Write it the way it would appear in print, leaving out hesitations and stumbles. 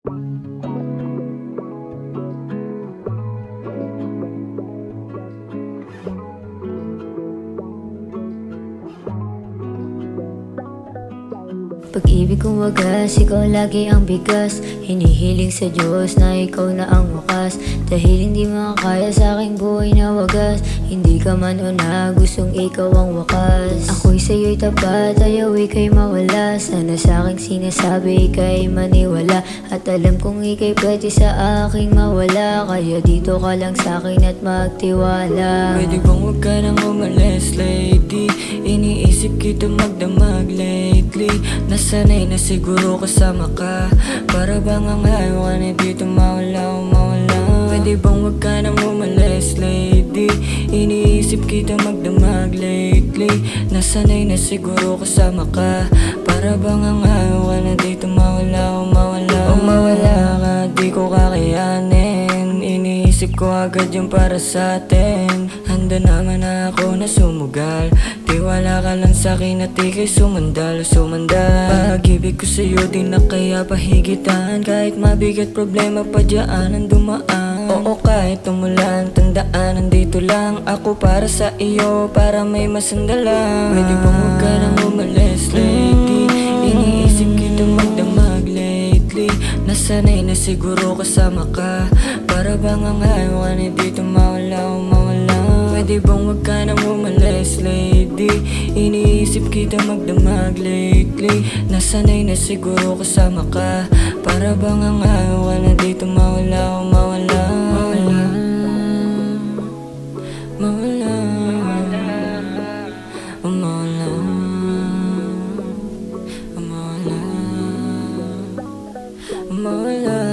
Pag-ibig kong wagas, ikaw lagi ang bigas. Hinihiling sa Diyos na ikaw na ang wakas. Dahil hindi makakaya sa aking buhay na wagas. Hindi ka man una, gustong ikaw ang wakas. Ako'y sa'yo'y tapat, ayaw ika'y mawala. Sana sa aking sinasabi ika'y maniwala. At alam kong ika'y pwede sa aking mawala. Kaya dito ka lang sa'kin at magtiwala. Pwede bang huwag ka nang umalis, lady? Iniisip kita magdamag lately. Nasanay na siguro kasama ka. Para bang ang ayaw ka na dito mawala o mawala. Pwede bang huwag ka nang umalis, lady? Iniisip kita magdamag lately. Nasanay na siguro kasama ka. Para bang ang ayaw ka na dito mawala o mawala. O mawala ka, di ko kakayanin. Iniisip ko agad yung para sa atin. Handa naman na ako na sumugal. Tiwala ka lang sa'kin at ika'y sumandal. Pag-ibig ko sa'yo di na kaya pahigitan. Kahit mabigat problema pa dyan ang dumaan. Oo, kahit umulan, tandaan, nandito lang ako para sa iyo, para may masandalan. Pwede bang huwag ka nang umalis, lady? Iniisip kita magdamag lately. Nasanay na siguro kasama ka. Para bang ang ayaw ka na dito mawala o mawala. Pwede bang huwag ka nang umalis, lady? Iniisip kita magdamag lately. Nasanay na siguro kasama ka. Para bang ang ayaw ka na dito mawala o mawala. Mawala, mawala, mawala, mawala, mawala, mawala.